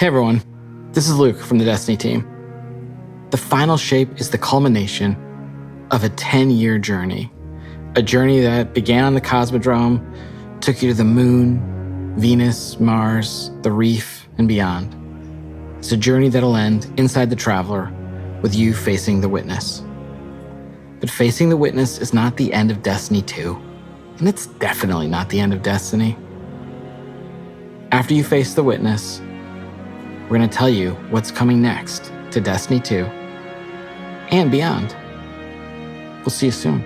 Hey everyone, this is Luke from the Destiny team. The final shape is the culmination of a 10-year journey. A journey that began on the Cosmodrome, took you to the moon, Venus, Mars, the reef, and beyond. It's a journey that'll end inside the Traveler with you facing the Witness. But facing the Witness is not the end of Destiny 2, and it's definitely not the end of Destiny. After you face the Witness, we're going to tell you what's coming next to Destiny 2 and beyond. We'll see you soon.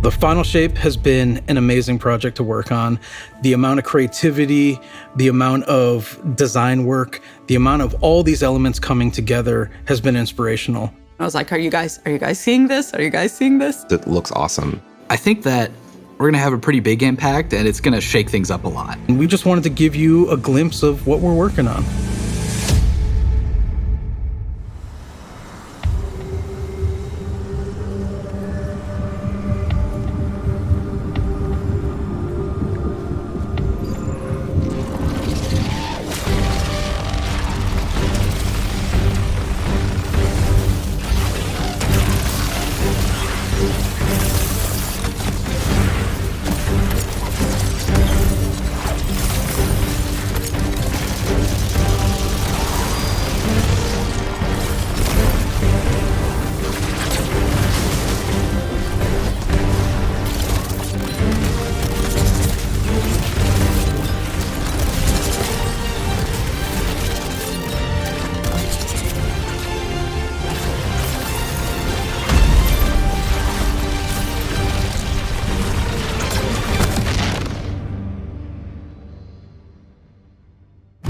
The final shape has been an amazing project to work on. The amount of creativity, the amount of design work, the amount of all these elements coming together has been inspirational. I was like, are you guys seeing this? Are you guys seeing this? It looks awesome. I think that we're gonna have a pretty big impact and it's gonna shake things up a lot. And we just wanted to give you a glimpse of what we're working on.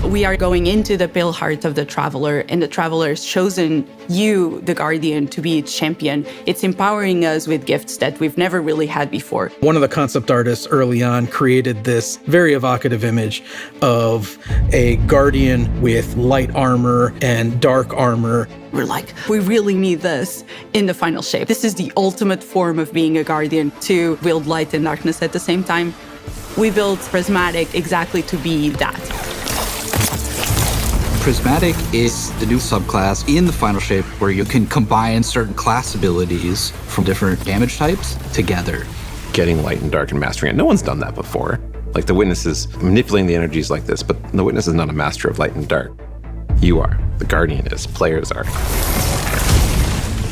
We are going into the pale heart of the Traveler, and the Traveler has chosen you, the Guardian, to be its champion. It's empowering us with gifts that we've never really had before. One of the concept artists early on created this very evocative image of a Guardian with light armor and dark armor. We're like, we really need this in the final shape. This is the ultimate form of being a Guardian, to wield light and darkness at the same time. We built Prismatic exactly to be that. Prismatic is the new subclass in the final shape where you can combine certain class abilities from different damage types together. Getting light and dark and mastering it. No one's done that before. Like the Witness is manipulating the energies like this, but the Witness is not a master of light and dark. You are. The Guardian is. Players are.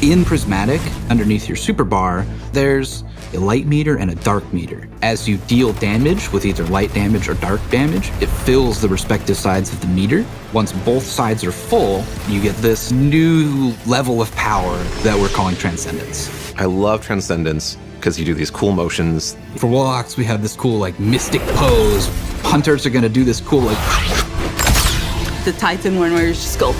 In Prismatic, underneath your super bar, there's a light meter and a dark meter. As you deal damage with either light damage or dark damage, it fills the respective sides of the meter. Once both sides are full, you get this new level of power that we're calling Transcendence. I love Transcendence because you do these cool motions. For Warlocks, we have this cool like mystic pose. Hunters are gonna do this cool like... The Titan one where you just go...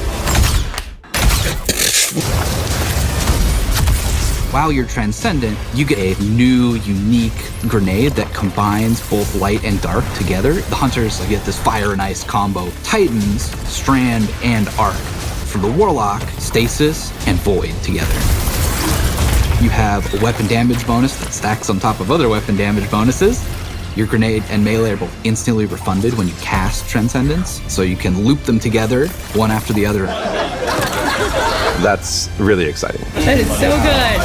While you're Transcendent, you get a new, unique grenade that combines both light and dark together. The Hunters get this fire and ice combo. Titans, Strand, and Arc. For the Warlock, Stasis and Void together. You have a weapon damage bonus that stacks on top of other weapon damage bonuses. Your grenade and melee are both instantly refunded when you cast Transcendence, so you can loop them together, one after the other. That's really exciting. That is so good.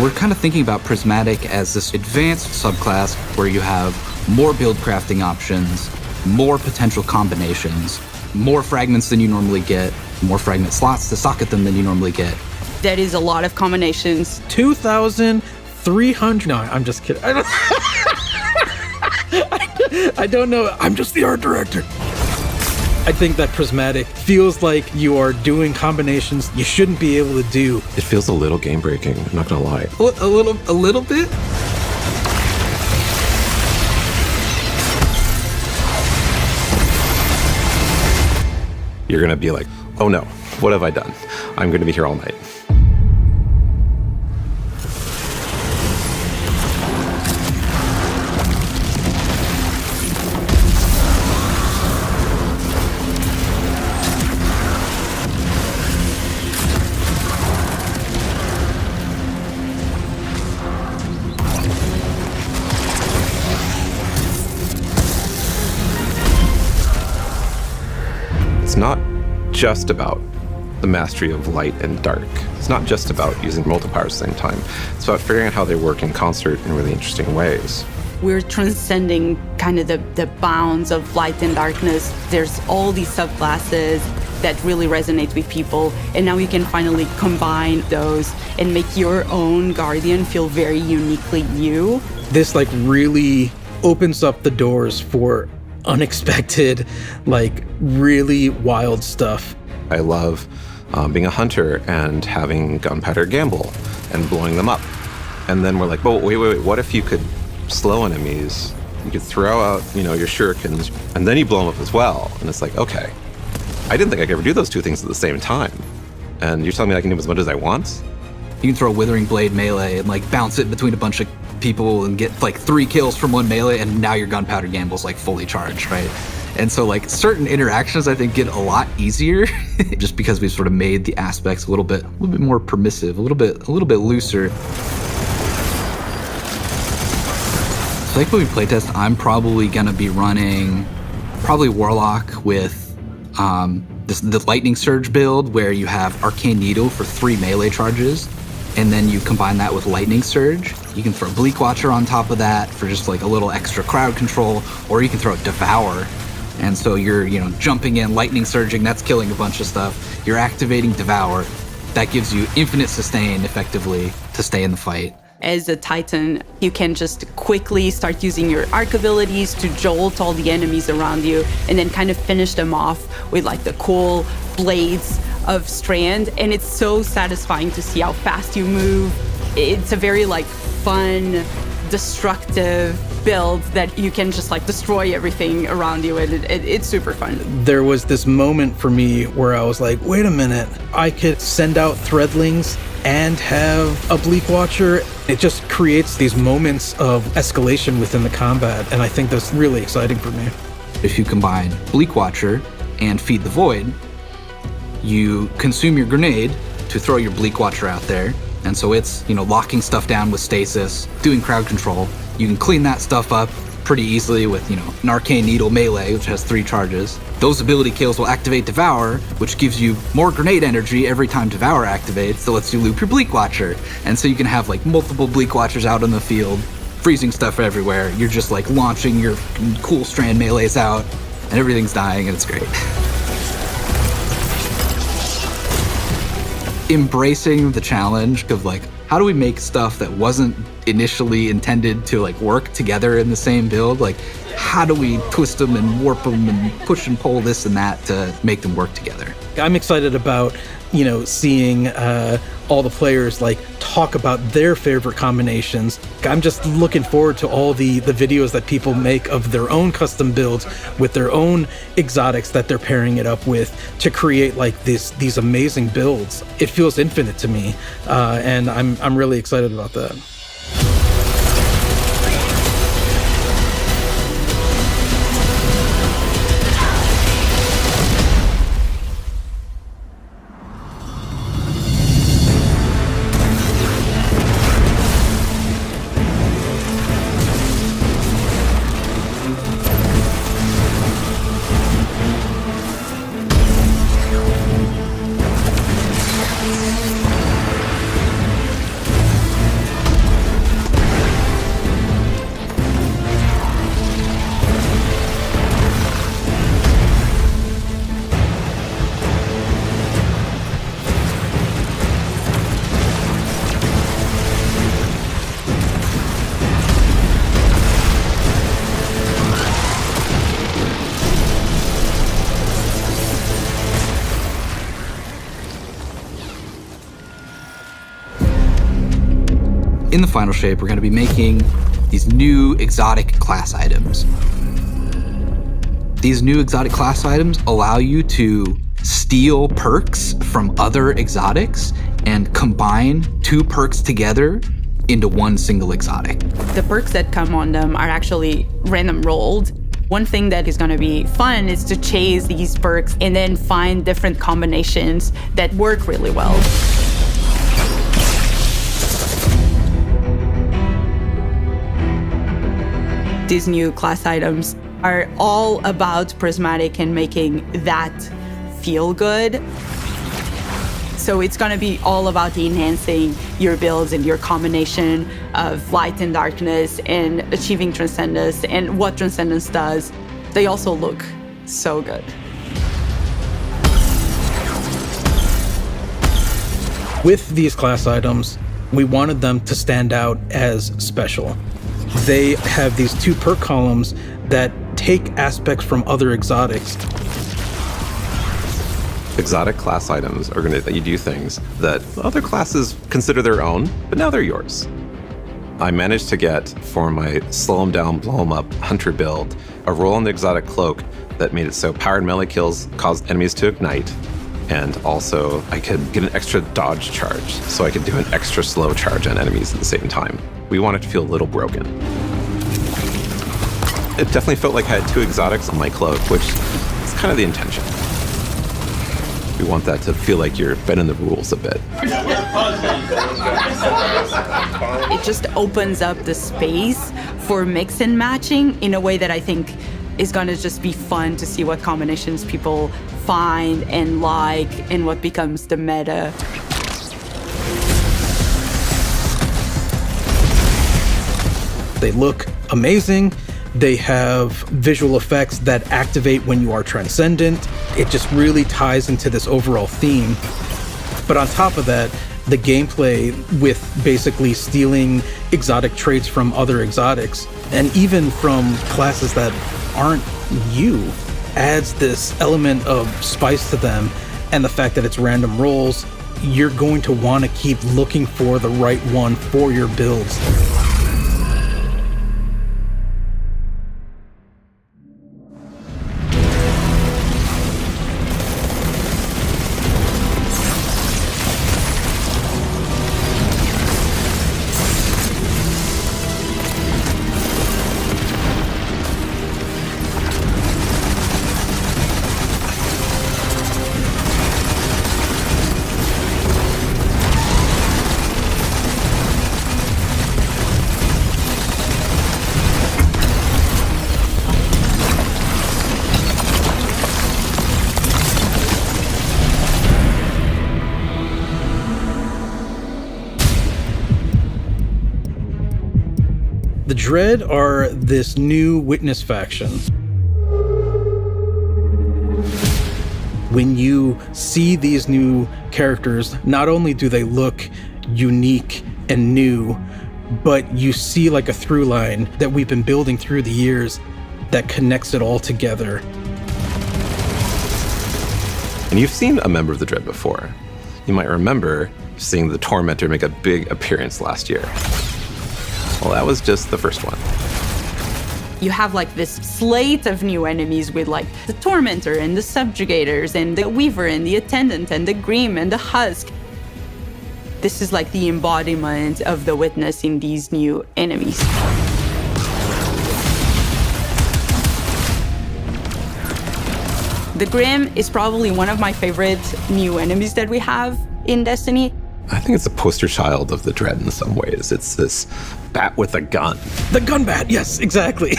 We're kind of thinking about Prismatic as this advanced subclass where you have more build crafting options, more potential combinations, more fragments than you normally get, more fragment slots to socket them than you normally get. That is a lot of combinations. 2,300. No, I'm just kidding. I don't know. I'm just the art director. I think that Prismatic feels like you are doing combinations you shouldn't be able to do. It feels a little game breaking, I'm not gonna lie. A little bit? You're gonna be like, oh no, what have I done? I'm gonna be here all night. not just about the mastery of light and dark. It's not just about using multipowers at the same time. It's about figuring out how they work in concert in really interesting ways. We're transcending kind of the bounds of light and darkness. There's all these subclasses that really resonate with people, and now you can finally combine those and make your own Guardian feel very uniquely you. This like really opens up the doors for unexpected, like really wild stuff. I love being a hunter and having gunpowder gamble and blowing them up. And then we're like, well, wait, what if you could slow enemies? You could throw out, your shurikens, and then you blow them up as well. And it's like, okay, I didn't think I could ever do those two things at the same time. And you're telling me I can do as much as I want? You can throw a Withering Blade melee and like bounce it between a bunch of people and get like 3 kills from one melee, and now your gunpowder gamble's like fully charged, right? And so like certain interactions I think get a lot easier just because we've sort of made the aspects a little bit more permissive, a little bit looser. So like when we playtest, I'm probably gonna be running Warlock with the Lightning Surge build where you have Arcane Needle for 3 melee charges, and then you combine that with Lightning Surge. You can throw Bleak Watcher on top of that for just like a little extra crowd control, or you can throw Devour. And so you're, jumping in, lightning surging, that's killing a bunch of stuff. You're activating Devour. That gives you infinite sustain, effectively, to stay in the fight. As a Titan, you can just quickly start using your arc abilities to jolt all the enemies around you, and then kind of finish them off with like the cool blades of Strand. And it's so satisfying to see how fast you move. It's a very like fun, destructive build that you can just like destroy everything around you, and it's super fun. There was this moment for me where I was like, wait a minute, I could send out Threadlings and have a Bleak Watcher. It just creates these moments of escalation within the combat, and I think that's really exciting for me. If you combine Bleak Watcher and Feed the Void, you consume your grenade to throw your Bleak Watcher out there, and so it's, locking stuff down with stasis, doing crowd control. You can clean that stuff up pretty easily with, an Arcane Needle melee, which has 3 charges. Those ability kills will activate Devour, which gives you more grenade energy every time Devour activates, that lets you loop your Bleak Watcher. And so you can have like multiple Bleak Watchers out in the field, freezing stuff everywhere. You're just like launching your cool Strand melees out, and everything's dying, and it's great. Embracing the challenge of like, how do we make stuff that wasn't initially intended to like work together in the same build? Like, how do we twist them and warp them and push and pull this and that to make them work together? I'm excited about, seeing all the players like talk about their favorite combinations. I'm just looking forward to all the videos that people make of their own custom builds with their own exotics that they're pairing it up with to create like these amazing builds. It feels infinite to me, and I'm really excited about that. In the final shape, we're going to be making these new exotic class items. These new exotic class items allow you to steal perks from other exotics and combine 2 perks together into one single exotic. The perks that come on them are actually random rolled. One thing that is going to be fun is to chase these perks and then find different combinations that work really well. These new class items are all about prismatic and making that feel good. So it's going to be all about enhancing your builds and your combination of light and darkness and achieving Transcendence and what Transcendence does. They also look so good. With these class items, we wanted them to stand out as special. They have these 2 perk columns that take aspects from other exotics. Exotic class items are going to let you do things that other classes consider their own, but now they're yours. I managed to get, for my slow 'em down, blow 'em up hunter build, a roll on the exotic cloak that made it so powered melee kills caused enemies to ignite, and also I could get an extra dodge charge, so I could do an extra slow charge on enemies at the same time. We want it to feel a little broken. It definitely felt like I had 2 exotics on my cloak, which is kind of the intention. We want that to feel like you're bending the rules a bit. It just opens up the space for mix and matching in a way that I think is going to just be fun to see what combinations people find and like and what becomes the meta. They look amazing. They have visual effects that activate when you are transcendent. It just really ties into this overall theme. But on top of that, the gameplay with basically stealing exotic traits from other exotics, and even from classes that aren't you, adds this element of spice to them. And the fact that it's random rolls, you're going to want to keep looking for the right one for your builds. The Dread are this new witness faction. When you see these new characters, not only do they look unique and new, but you see like a through line that we've been building through the years that connects it all together. And you've seen a member of the Dread before. You might remember seeing the Tormentor make a big appearance last year. Well, that was just the first one. You have like this slate of new enemies with like the Tormentor and the Subjugators and the Weaver and the Attendant and the Grim and the Husk. This is like the embodiment of the Witness in these new enemies. The Grim is probably one of my favorite new enemies that we have in Destiny. I think it's a poster child of the Dread in some ways. It's this bat with a gun. The gun bat, yes, exactly.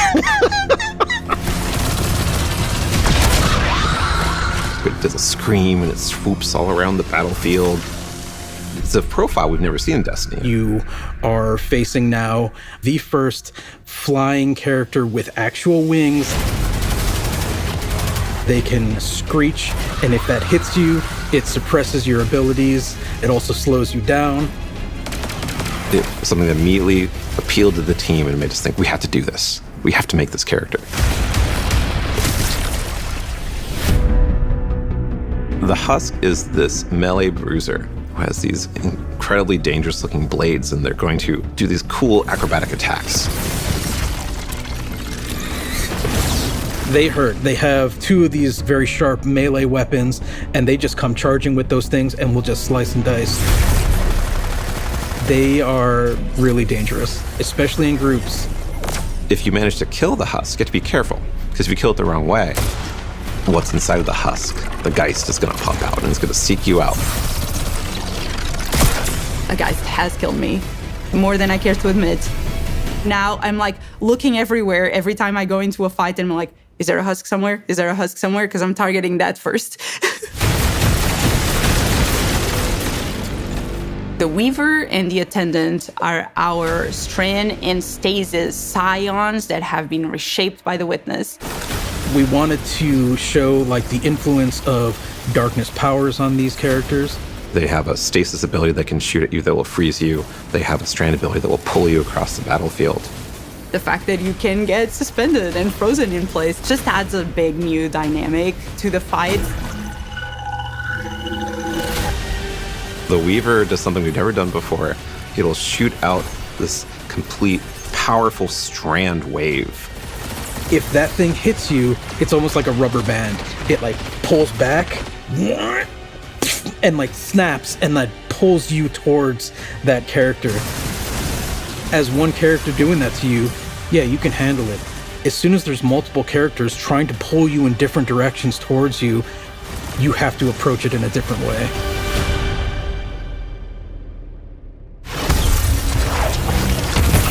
It does a scream and it swoops all around the battlefield. It's a profile we've never seen in Destiny. You are facing now the first flying character with actual wings. They can screech, and if that hits you, it suppresses your abilities. It also slows you down. It was something that immediately appealed to the team and made us think, we have to do this. We have to make this character. The Husk is this melee bruiser who has these incredibly dangerous looking blades, and they're going to do these cool acrobatic attacks. They hurt. They have two of these very sharp melee weapons, and they just come charging with those things and will just slice and dice. They are really dangerous, especially in groups. If you manage to kill the Husk, you have to be careful, because if you kill it the wrong way, what's inside of the Husk, the Geist, is going to pop out and it's going to seek you out. A Geist has killed me, more than I care to admit. Now I'm like looking everywhere every time I go into a fight, and I'm like, is there a Husk somewhere? Is there a Husk somewhere? Because I'm targeting that first. The Weaver and the Attendant are our Strand and Stasis scions that have been reshaped by the Witness. We wanted to show like the influence of darkness powers on these characters. They have a stasis ability that can shoot at you that will freeze you. They have a strand ability that will pull you across the battlefield. The fact that you can get suspended and frozen in place just adds a big new dynamic to the fight. The Weaver does something we've never done before. It'll shoot out this complete, powerful strand wave. If that thing hits you, it's almost like a rubber band. It like pulls back and like snaps and like pulls you towards that character. As one character doing that to you, yeah, you can handle it. As soon as there's multiple characters trying to pull you in different directions towards you, you have to approach it in a different way.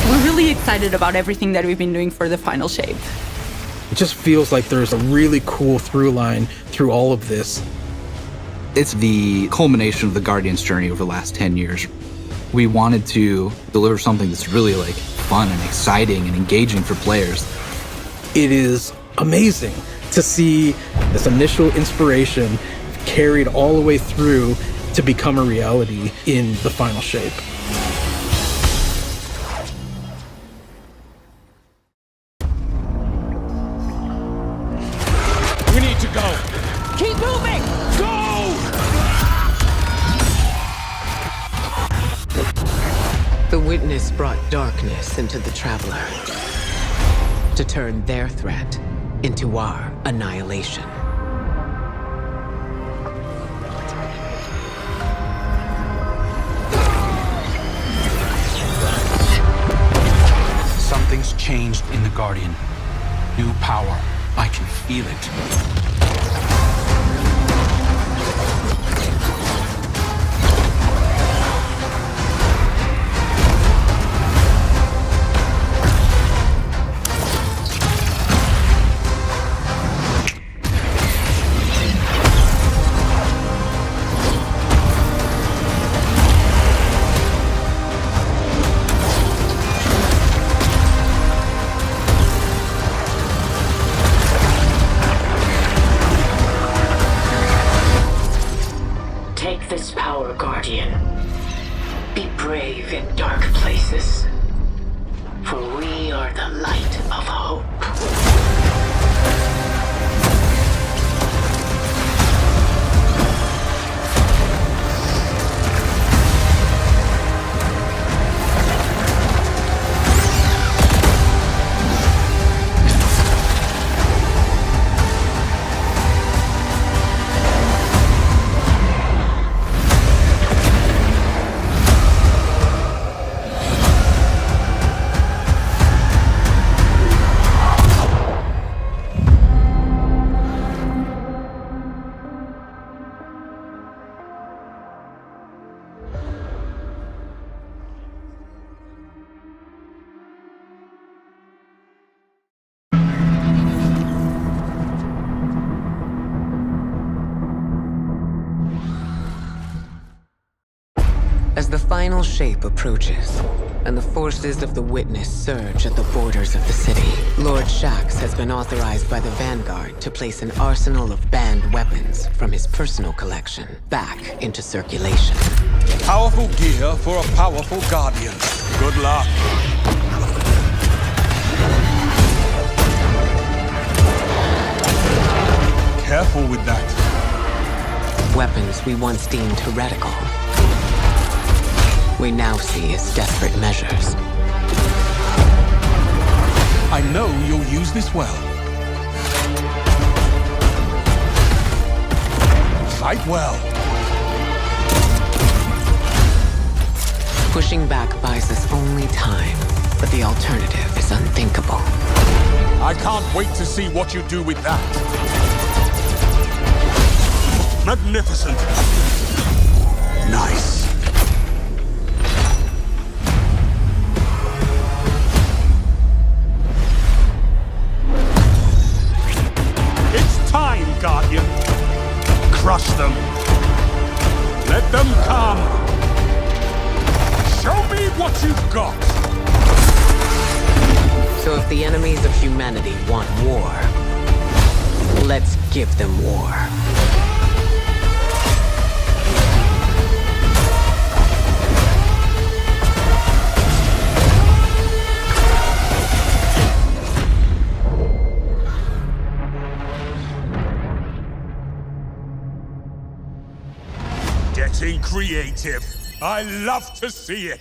We're really excited about everything that we've been doing for the final shape. It just feels like there's a really cool through line through all of this. It's the culmination of the Guardian's journey over the last 10 years. We wanted to deliver something that's really like fun and exciting and engaging for players. It is amazing to see this initial inspiration carried all the way through to become a reality in the final shape. We need to go. Keep moving! Go! The Witness brought darkness into the Traveler to turn their threat into our annihilation. Something's changed in the Guardian. New power. I can feel it. Take this power, Guardian. Be brave in dark places, for we are the light of hope. As the final shape approaches, and the forces of the Witness surge at the borders of the city, Lord Shaxx has been authorized by the Vanguard to place an arsenal of banned weapons from his personal collection back into circulation. Powerful gear for a powerful Guardian. Good luck. Careful with that. Weapons we once deemed heretical, we now see as desperate measures. I know you'll use this well. Fight well. Pushing back buys us only time, but the alternative is unthinkable. I can't wait to see what you do with that. Magnificent. Nice. It's time, Guardian. Crush them. Let them come. The enemies of humanity want war. Let's give them war. Getting creative. I love to see it.